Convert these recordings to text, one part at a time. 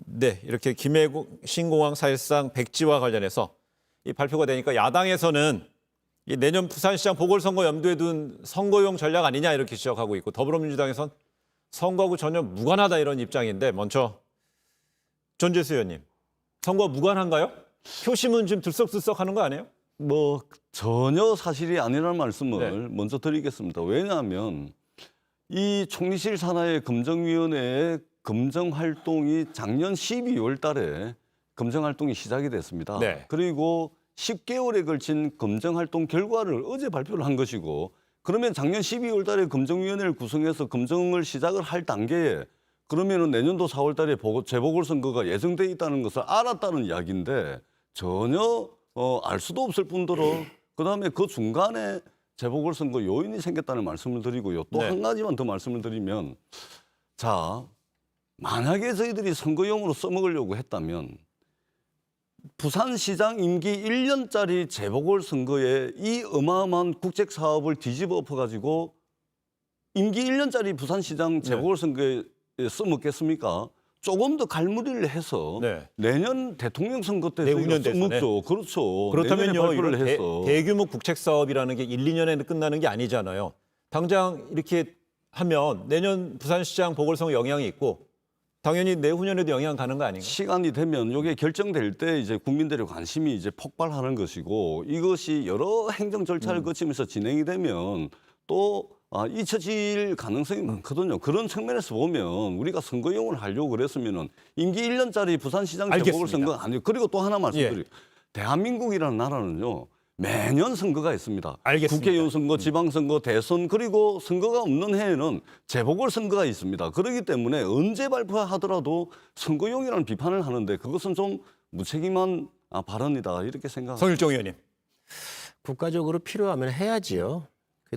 네, 이렇게 김해국 신공항 사실상 백지와 관련해서 이 발표가 되니까 야당에서는 이 내년 부산시장 보궐선거 염두에 둔 선거용 전략 아니냐 이렇게 지적하고 있고, 더불어민주당에선 선거하고 전혀 무관하다 이런 입장인데, 먼저 전재수 의원님, 선거와 무관한가요? 표심은 지금 들썩들썩하는 거 아니에요? 뭐 전혀 사실이 아니라는 말씀을 네. 먼저 드리겠습니다. 왜냐하면 이 총리실 산하의 검증위원회의 검증 활동이 작년 12월 달에 검증 활동이 시작이 됐습니다. 네. 그리고 10개월에 걸친 검증 활동 결과를 어제 발표를 한 것이고, 그러면 작년 12월 달에 검증위원회를 구성해서 검증을 시작을 할 단계에 그러면은 내년도 4월 달에 재보궐선거가 예정돼 있다는 것을 알았다는 이야기인데, 전혀 알 수도 없을 뿐더러 그다음에 그 중간에 재보궐선거 요인이 생겼다는 말씀을 드리고요. 또 한 가지만 더 말씀을 드리면, 자, 만약에 저희들이 선거용으로 써먹으려고 했다면 부산시장 임기 1년짜리 재보궐선거에 이 어마어마한 국책 사업을 뒤집어 엎어가지고 임기 1년짜리 부산시장 재보궐선거에 써먹겠습니까? 조금 더 갈무리를 해서 내년 대통령 선거 때 내후년 써먹죠. 그렇죠. 그렇다면요, 발표를 해서. 대규모 국책 사업이라는 게 1, 2년에 끝나는 게 아니잖아요. 당장 이렇게 하면 내년 부산시장 보궐선거 영향이 있고 당연히 내후년에도 영향 가는 거 아닌가요? 시간이 되면 이게 결정될 때 이제 국민들의 관심이 이제 폭발하는 것이고, 이것이 여러 행정 절차를 거치면서 진행이 되면 또 잊혀질 가능성이 많거든요. 그런 측면에서 보면 우리가 선거용을 하려고 그랬으면은 임기 1년짜리 부산시장 재보궐선거 아니고, 그리고 또 하나 말씀드려요. 대한민국이라는 나라는요, 매년 선거가 있습니다. 알겠습니다. 국회의원 선거, 지방선거, 대선, 그리고 선거가 없는 해에는 재보궐선거가 있습니다. 그렇기 때문에 언제 발표하더라도 선거용이라는 비판을 하는데, 그것은 좀 무책임한 발언이다 이렇게 생각합니다. 성일종 의원님. 국가적으로 필요하면 해야지요.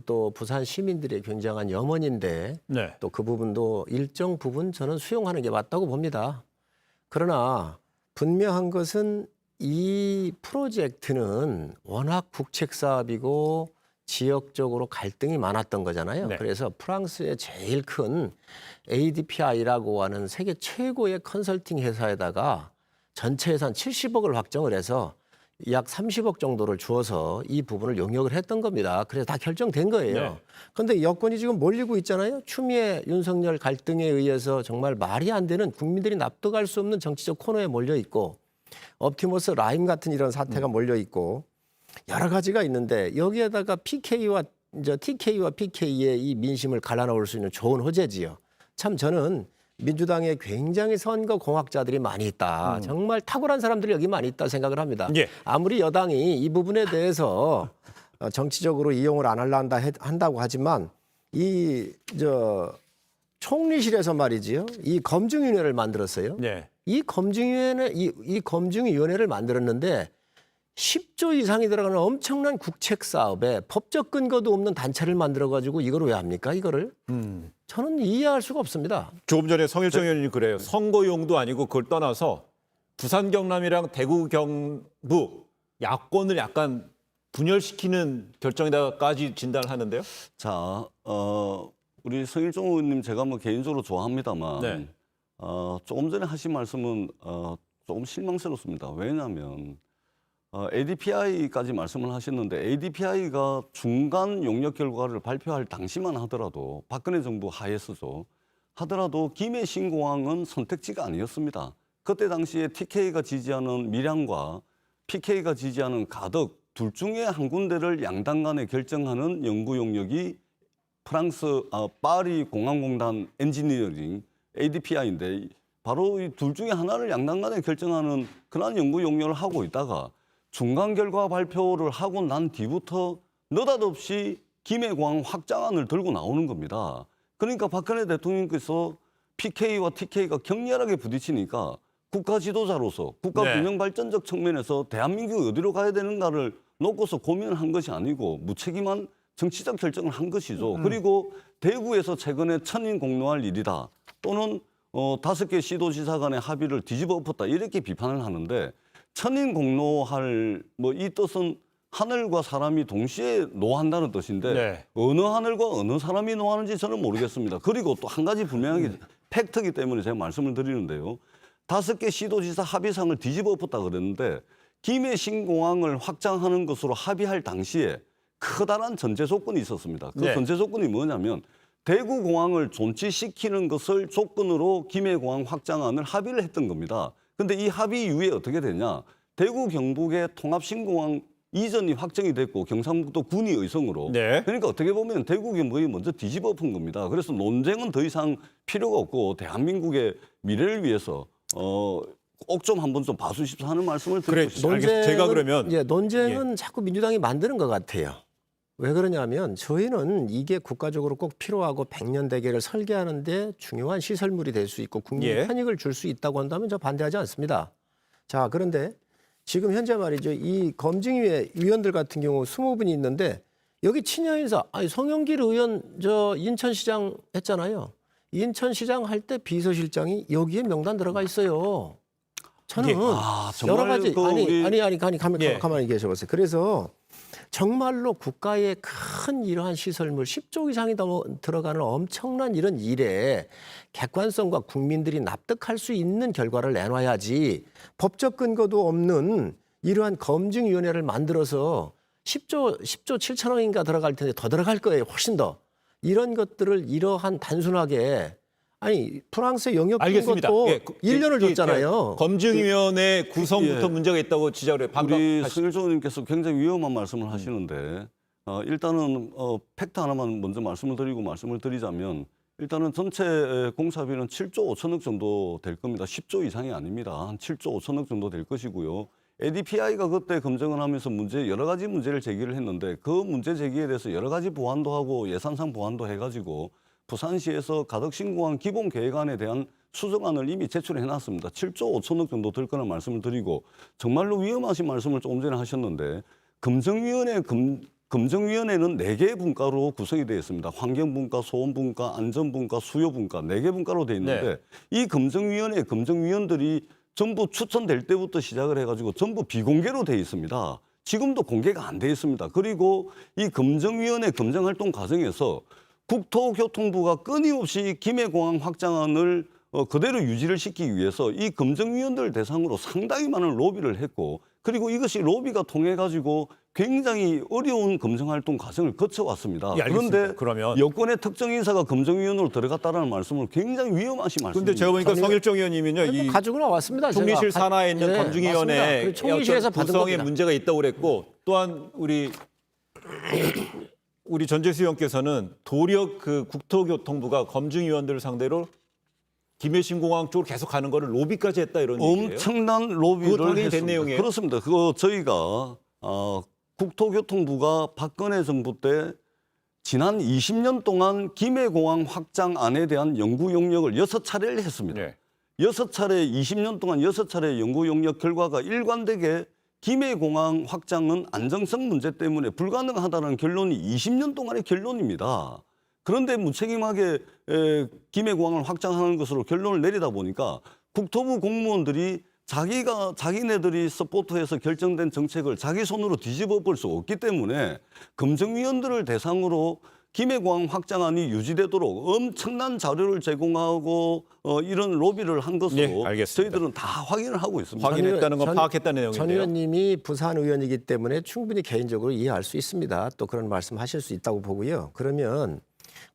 또 부산 시민들의 굉장한 염원인데 또 그 부분도 일정 부분 저는 수용하는 게 맞다고 봅니다. 그러나 분명한 것은 이 프로젝트는 워낙 국책 사업이고 지역적으로 갈등이 많았던 거잖아요. 그래서 프랑스의 제일 큰 ADPI라고 하는 세계 최고의 컨설팅 회사에다가 전체 예산 70억을 확정을 해서 약 30억 정도를 주어서 이 부분을 용역을 했던 겁니다. 그래서 다 결정된 거예요. 그런데 여권이 지금 몰리고 있잖아요. 추미애, 윤석열 갈등에 의해서 정말 말이 안 되는, 국민들이 납득할 수 없는 정치적 코너에 몰려 있고, 옵티머스 라임 같은 이런 사태가 몰려 있고 여러 가지가 있는데, 여기에다가 TK와 PK의 이 민심을 갈라놓을 수 있는 좋은 호재지요. 참 저는 민주당에 굉장히 선거 공학자들이 많이 있다. 정말 탁월한 사람들이 여기 많이 있다 생각을 합니다. 아무리 여당이 이 부분에 대해서 정치적으로 이용을 안 한다고 하지만 총리실에서 말이지요. 이 검증위원회를 만들었어요. 이 검증위원회를 만들었는데 10조 이상이 들어가는 엄청난 국책 사업에 법적 근거도 없는 단체를 만들어가지고 이걸 왜 합니까? 이거를 저는 이해할 수가 없습니다. 조금 전에 성일종 의원님이 그래요. 선거용도 아니고 그걸 떠나서 부산 경남이랑 대구 경북 야권을 약간 분열시키는 결정에다까지 진단을 하는데요. 자, 우리 성일종 의원님 제가 뭐 개인적으로 좋아합니다만 조금 전에 하신 말씀은 조금 실망스럽습니다. 왜냐하면 ADPI까지 말씀을 하셨는데, ADPI가 중간 용역 결과를 발표할 당시만 하더라도, 박근혜 정부 하에서죠, 하더라도 김해 신공항은 선택지가 아니었습니다. 그때 당시에 TK가 지지하는 밀양과 PK가 지지하는 가덕 둘 중에 한 군데를 양당 간에 결정하는 연구 용역이 프랑스 파리 공항공단 엔지니어링 ADPI인데, 바로 이 둘 중에 하나를 양당 간에 결정하는 그런 연구 용역을 하고 있다가 중간 결과 발표를 하고 난 뒤부터 느닷없이 김해공항 확장안을 들고 나오는 겁니다. 그러니까 박근혜 대통령께서 PK와 TK가 격렬하게 부딪히니까 국가 지도자로서 국가 균형 발전적 측면에서 대한민국이 어디로 가야 되는가를 놓고서 고민을 한 것이 아니고 무책임한 정치적 결정을 한 것이죠. 그리고 대구에서 최근에 천인 공로할 일이다, 또는 5개 시도지사 간의 합의를 뒤집어 엎었다, 이렇게 비판을 하는데, 천인 공로할 이 뜻은 하늘과 사람이 동시에 노한다는 뜻인데 어느 하늘과 어느 사람이 노하는지 저는 모르겠습니다. 그리고 또 한 가지 분명하게 팩트이기 때문에 제가 말씀을 드리는데요. 5개 시도지사 합의상을 뒤집어 엎었다 그랬는데 김해 신공항을 확장하는 것으로 합의할 당시에 커다란 전제 조건이 있었습니다. 그 네. 전제 조건이 뭐냐면 대구공항을 존치시키는 것을 조건으로 김해공항 확장안을 합의를 했던 겁니다. 그런데 이 합의 이후에 어떻게 되냐. 대구 경북의 통합신공항 이전이 확정이 됐고 경상북도 군이 의성으로. 네. 그러니까 어떻게 보면 대구 경북이 먼저 뒤집어 엎은 겁니다. 그래서 논쟁은 더 이상 필요가 없고 대한민국의 미래를 위해서 꼭 좀 한번 좀 봐주십사 하는 말씀을 드리고 싶습니다. 알겠습니다. 제가 그러면 논쟁은 자꾸 민주당이 만드는 것 같아요. 왜 그러냐면 저희는 이게 국가적으로 꼭 필요하고 백년대계를 설계하는데 중요한 시설물이 될 수 있고 국민 예. 편익을 줄 수 있다고 한다면 저 반대하지 않습니다. 자, 그런데 지금 현재 말이죠. 이 검증위의 위원들 같은 경우 20분이 있는데 여기 친여 인사, 아니 송영길 의원 저 인천시장 했잖아요. 인천시장 할 때 비서실장이 여기에 명단 들어가 있어요. 저는 예. 정말 여러 가지 그 우리- 가만히 계셔보세요. 그래서 정말로 국가의 큰 이러한 시설물 10조 이상이 들어가는 엄청난 이런 일에 객관성과 국민들이 납득할 수 있는 결과를 내놔야지 법적 근거도 없는 이러한 검증위원회를 만들어서 10조 7천억인가 들어갈 텐데 더 들어갈 거예요. 훨씬 더. 이런 것들을 이러한 단순하게 아니 프랑스 영역 알겠습니다. 것도 예, 1년을 줬잖아요. 검증위원회 구성부터 예. 문제가 있다고 지적을 해요. 우리 성일종 의원님께서 굉장히 위험한 말씀을 하시는데 일단은 팩트 하나만 먼저 말씀을 드리자면 일단은 전체 공사비는 7조 5천억 정도 될 겁니다. 10조 이상이 아닙니다. 한 7조 5천억 정도 될 것이고요. ADPI가 그때 검증을 하면서 여러 가지 문제를 제기를 했는데 그 문제 제기에 대해서 여러 가지 보완도 하고 예산상 보완도 해가지고 부산시에서 가덕신공항 기본 계획안에 대한 수정안을 이미 제출해 놨습니다. 7조 5천억 정도 들 거라는 말씀을 드리고 정말로 위험하신 말씀을 조금 전에 하셨는데 검증위원회는 4개의 분과로 구성이 되어 있습니다. 환경분과, 소음분과, 안전분과, 수요분과 4개 분과로 되어 있는데 네. 이 검증위원회 검증위원들이 전부 추천될 때부터 시작을 해가지고 전부 비공개로 되어 있습니다. 지금도 공개가 안 되어 있습니다. 그리고 이 검증위원회 검증활동 과정에서 국토교통부가 끊임없이 김해공항 확장안을 그대로 유지를 시키기 위해서 이 검증위원들 대상으로 상당히 많은 로비를 했고 그리고 이것이 로비가 통해 가지고 굉장히 어려운 검증활동 과정을 거쳐왔습니다. 예, 알겠습니다. 그런데 그러면 여권의 특정 인사가 검증위원으로 들어갔다라는 말씀은 굉장히 위험하신 말씀입니다. 그런데 제가 보니까 성일종 의원님은요. 이 가지고 나왔습니다. 총리실 제가. 산하에 있는 예, 검증위원회 맞습니다. 그리고 총리실에서 받은 구성에 겁니다. 문제가 있다고 그랬고 또한 우리 전재수 의원께서는 도리어 그 국토교통부가 검증위원들을 상대로 김해신공항 쪽으로 계속 가는 거를 로비까지 했다 이런 얘기예요. 엄청난 그거 로비를 당연히 된 했습니다. 내용이에요? 그렇습니다. 그거 저희가 국토교통부가 박근혜 정부 때 지난 20년 동안 김해공항 확장안에 대한 연구 용역을 6차례를 했습니다. 네. 6차례 20년 동안 6차례 연구 용역 결과가 일관되게 김해공항 확장은 안정성 문제 때문에 불가능하다는 결론이 20년 동안의 결론입니다. 그런데 무책임하게 김해공항을 확장하는 것으로 결론을 내리다 보니까 국토부 공무원들이 자기네들이 서포트해서 결정된 정책을 자기 손으로 뒤집어 볼 수 없기 때문에 검증위원들을 대상으로 김해공항 확장안이 유지되도록 엄청난 자료를 제공하고 이런 로비를 한 것으로 네, 알겠습니다. 저희들은 다 확인을 하고 있습니다. 확인했다는 건 파악했다는 전 내용인데요. 의원님이 부산 의원이기 때문에 충분히 개인적으로 이해할 수 있습니다. 또 그런 말씀하실 수 있다고 보고요. 그러면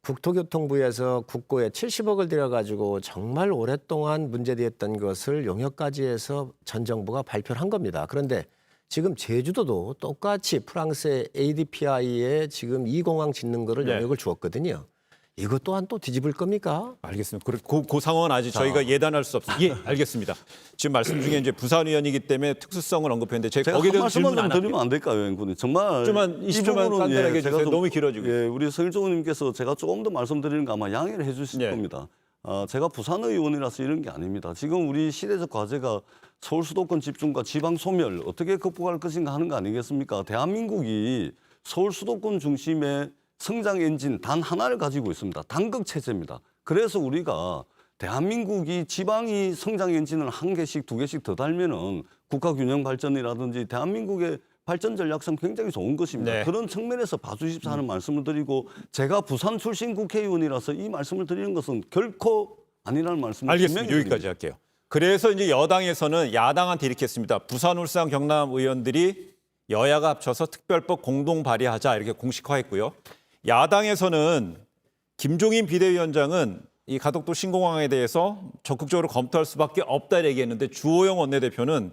국토교통부에서 국고에 70억을 들여가지고 정말 오랫동안 문제되었던 것을 용역까지 해서 전 정부가 발표를 한 겁니다. 그런데 지금 제주도도 똑같이 프랑스의 ADPI에 지금 이 공항 짓는 거를 네. 용역을 주었거든요. 이것 또한 또 뒤집을 겁니까? 알겠습니다. 그 상황은 아직 저희가 예단할 수 없습니다. 예, 알겠습니다. 지금 말씀 중에 이제 부산 의원이기 때문에 특수성을 언급했는데 제가 거기에 한 대한 말씀만 질문 좀 안 드리면 할게요. 안 될까요, 의원님? 정말 20초만 간단하게 제가 해주세요. 좀, 너무 길어지고 예, 우리 성일종 의원님께서 제가 조금 더 말씀드리는 거 아마 양해를 해주실 네. 겁니다. 제가 부산 의원이라서 이런 게 아닙니다. 지금 우리 시대적 과제가 서울 수도권 집중과 지방 소멸 어떻게 극복할 것인가 하는 거 아니겠습니까? 대한민국이 서울 수도권 중심의 성장 엔진 단 하나를 가지고 있습니다. 단극 체제입니다. 그래서 우리가 대한민국이 지방이 성장 엔진을 1개씩 2개씩 더 달면은 국가 균형 발전이라든지 대한민국의 발전 전략상 굉장히 좋은 것입니다. 네. 그런 측면에서 봐주십사 하는 말씀을 드리고 제가 부산 출신 국회의원이라서 이 말씀을 드리는 것은 결코 아니라는 말씀을 알겠습니다. 분명히 여기까지 드립니다. 할게요. 그래서 이제 여당에서는 야당한테 이렇게 했습니다. 부산, 울산, 경남 의원들이 여야가 합쳐서 특별법 공동 발의하자 이렇게 공식화했고요. 야당에서는 김종인 비대위원장은 이 가덕도 신공항에 대해서 적극적으로 검토할 수밖에 없다 얘기했는데 주호영 원내대표는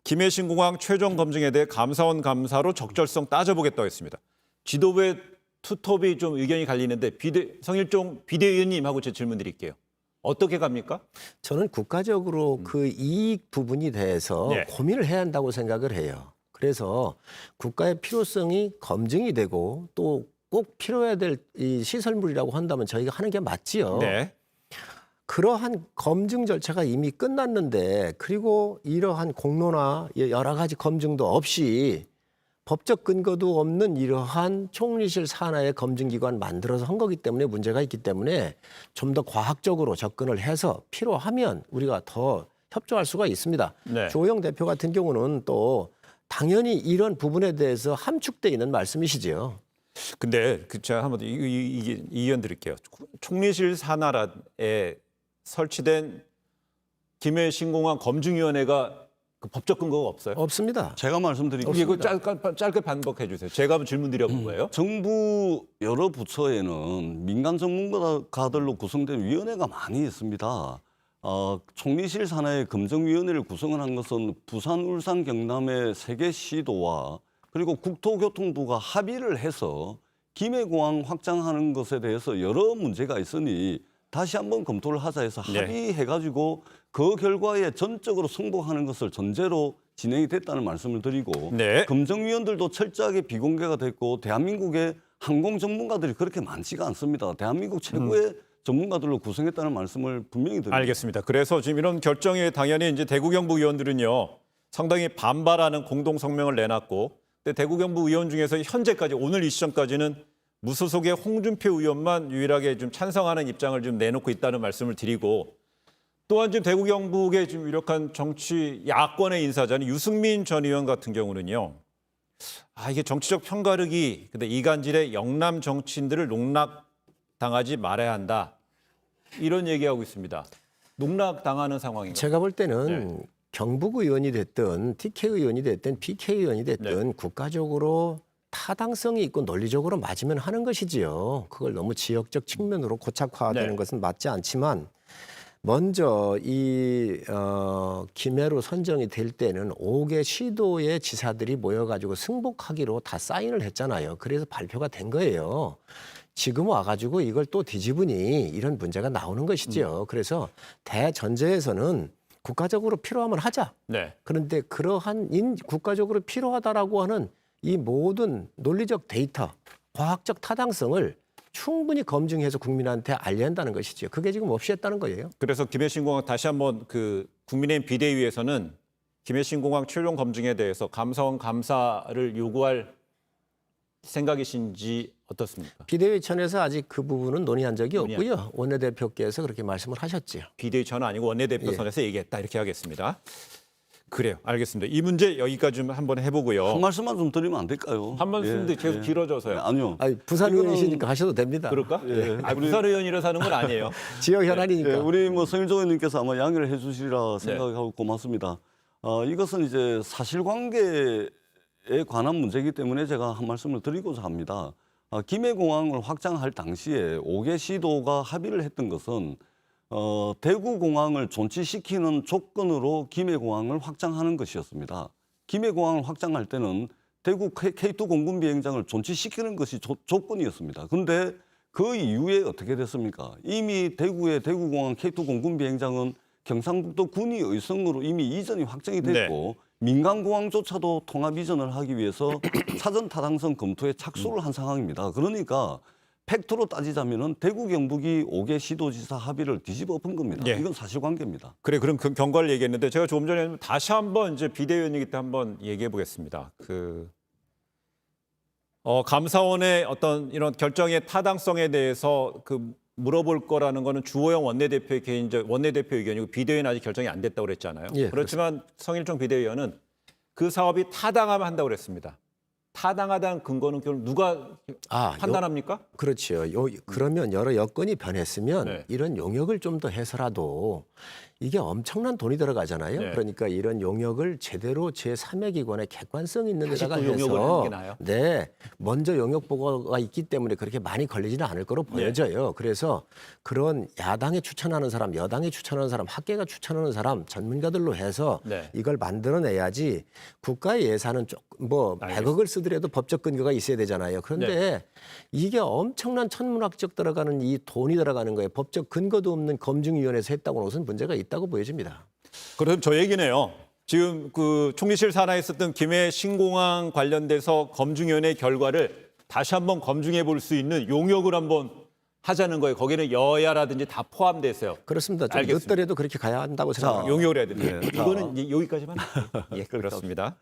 김해 신공항 최종 검증에 대해 감사원 감사로 적절성 따져보겠다고 했습니다. 지도부의 투톱이 좀 의견이 갈리는데 성일종 비대위원님하고 제 질문 드릴게요. 어떻게 갑니까? 저는 국가적으로 그 이익 부분이 대해서 네. 고민을 해야 한다고 생각을 해요. 그래서 국가의 필요성이 검증이 되고 또 꼭 필요해야 될 이 시설물이라고 한다면 저희가 하는 게 맞지요. 네. 그러한 검증 절차가 이미 끝났는데 그리고 이러한 공로나 여러 가지 검증도 없이 법적 근거도 없는 이러한 총리실 산하의 검증기관 만들어서 한 거기 때문에 문제가 있기 때문에 좀 더 과학적으로 접근을 해서 필요하면 우리가 더 협조할 수가 있습니다. 네. 조영 대표 같은 경우는 또 당연히 이런 부분에 대해서 함축돼 있는 말씀이시죠. 근데 제가 한번 이 의견 드릴게요. 총리실 산하에 설치된 김해 신공항 검증위원회가 그 법적 근거가 없어요? 없습니다. 제가 말씀드릴게요. 이거 짧게 반복해 주세요. 제가 한번 질문 드려본 거예요. 정부 여러 부처에는 민간 전문가들로 구성된 위원회가 많이 있습니다. 총리실 산하의 검증위원회를 구성을 한 것은 부산, 울산, 경남의 3개 시도와 그리고 국토교통부가 합의를 해서 김해공항 확장하는 것에 대해서 여러 문제가 있으니 다시 한번 검토를 하자 해서 네. 합의해가지고 그 결과에 전적으로 승복하는 것을 전제로 진행이 됐다는 말씀을 드리고 네. 검증위원들도 철저하게 비공개가 됐고 대한민국의 항공 전문가들이 그렇게 많지가 않습니다. 대한민국 최고의 전문가들로 구성했다는 말씀을 분명히 드립니다. 알겠습니다. 그래서 지금 이런 결정에 당연히 이제 대구 경북 의원들은요 상당히 반발하는 공동 성명을 내놨고, 근데 대구 경북 의원 중에서 현재까지 오늘 이 시점까지는 무소속의 홍준표 의원만 유일하게 좀 찬성하는 입장을 좀 내놓고 있다는 말씀을 드리고, 또한 지금 대구 경북의 좀 유력한 정치 야권의 인사자는 유승민 전 의원 같은 경우는요. 이게 정치적 편가르기, 근데 이간질의 영남 정치인들을 농락당하지 말아야 한다. 이런 얘기하고 있습니다. 농락당하는 상황인가요? 제가 볼 때는 경북 의원이 됐든 TK 의원이 됐든 PK 의원이 됐든 국가적으로 타당성이 있고 논리적으로 맞으면 하는 것이지요. 그걸 너무 지역적 측면으로 고착화되는 것은 맞지 않지만 먼저 이 김해로 선정이 될 때는 5개 시도의 지사들이 모여가지고 승복하기로 다 사인을 했잖아요. 그래서 발표가 된 거예요. 지금 와가지고 이걸 또 뒤집으니 이런 문제가 나오는 것이지요. 그래서 대전제에서는 국가적으로 필요하면 하자. 네. 그런데 그러한 국가적으로 필요하다라고 하는 이 모든 논리적 데이터, 과학적 타당성을 충분히 검증해서 국민한테 알려야 한다는 것이죠. 그게 지금 없이 했다는 거예요. 그래서 김해 신공항 다시 한번 그 국민의힘 비대위에서는 김해 신공항 최종 검증에 대해서 감사원 감사를 요구할 생각이신지 어떻습니까? 비대위천에서 아직 그 부분은 논의한 적이 없고요. 원내대표께서 그렇게 말씀을 하셨지요. 비대위천은 아니고 원내대표 선에서 얘기했다 이렇게 하겠습니다. 그래요. 알겠습니다. 이 문제 여기까지 좀 한번 해보고요. 한 말씀만 좀 드리면 안 될까요? 한 말씀인데 계속 길어져서요. 아니요. 아니, 부산 의원이시니까 하셔도 됩니다. 그럴까? 부산 의원이라서 하는 건 아니에요. 지역 현안이니까. 우리 성일종 의원님께서 아마 양해를 해주시리라 생각하고 고맙습니다. 이것은 이제 사실관계에 관한 문제이기 때문에 제가 한 말씀을 드리고자 합니다. 김해공항을 확장할 당시에 5개 시도가 합의를 했던 것은 대구공항을 존치시키는 조건으로 김해공항을 확장하는 것이었습니다. 김해공항을 확장할 때는 대구 K2 공군 비행장을 존치시키는 것이 조건이었습니다. 그런데 그 이후에 어떻게 됐습니까? 이미 대구의 대구공항 K2 공군 비행장은 경상북도 군위 의성으로 이미 이전이 확정이 됐고 민간공항조차도 통합 이전을 하기 위해서 사전 타당성 검토에 착수를 한 상황입니다. 그러니까 팩트로 따지자면은 대구 경북이 5개 시도지사 합의를 뒤집어 엎은 겁니다. 이건 사실관계입니다. 그래, 그럼 그 경과를 얘기했는데 제가 조금 전에 다시 한번 이제 비대위원이기 때문에 한번 얘기해 보겠습니다. 감사원의 어떤 이런 결정의 타당성에 대해서 물어볼 거라는 거는 주호영 원내대표의 원내대표 의견이고 비대위는 아직 결정이 안 됐다고 그랬잖아요. 그렇지만 성일종 비대위원은 그 사업이 타당하면 한다고 그랬습니다. 타당하다는 근거는 결국 누가 판단합니까? 그렇죠. 그러면 여러 여건이 변했으면 이런 용역을 좀 더 해서라도 이게 엄청난 돈이 들어가잖아요. 네. 그러니까 이런 용역을 제대로 제3의 기관의 객관성 있는 다시 데다가 또 용역을 하는 게 해서 나아요? 네, 먼저 용역 보고가 있기 때문에 그렇게 많이 걸리지는 않을 거로 보여져요. 그래서 그런 야당이 추천하는 사람, 여당이 추천하는 사람, 학계가 추천하는 사람, 전문가들로 해서 네. 이걸 만들어내야지 국가의 예산은 뭐 100억을 쓰더라도 법적 근거가 있어야 되잖아요. 그런데 이게 엄청난 천문학적 들어가는 이 돈이 들어가는 거예요. 법적 근거도 없는 검증위원회에서 했다고는 우선 문제가 있다고 보여집니다. 그럼 저 얘기네요. 지금 그 총리실 산하에 있었던 김해 신공항 관련돼서 검증위원회 결과를 다시 한번 검증해 볼 수 있는 용역을 한번 하자는 거예요. 거기는 여야라든지 다 포함돼 있어요. 그렇습니다. 좀 알겠습니다. 늦더라도 그렇게 가야 한다고 생각합니다. 용역을 해야 됩니다. 네. 이거는 이제 여기까지만. 예, 그렇습니다.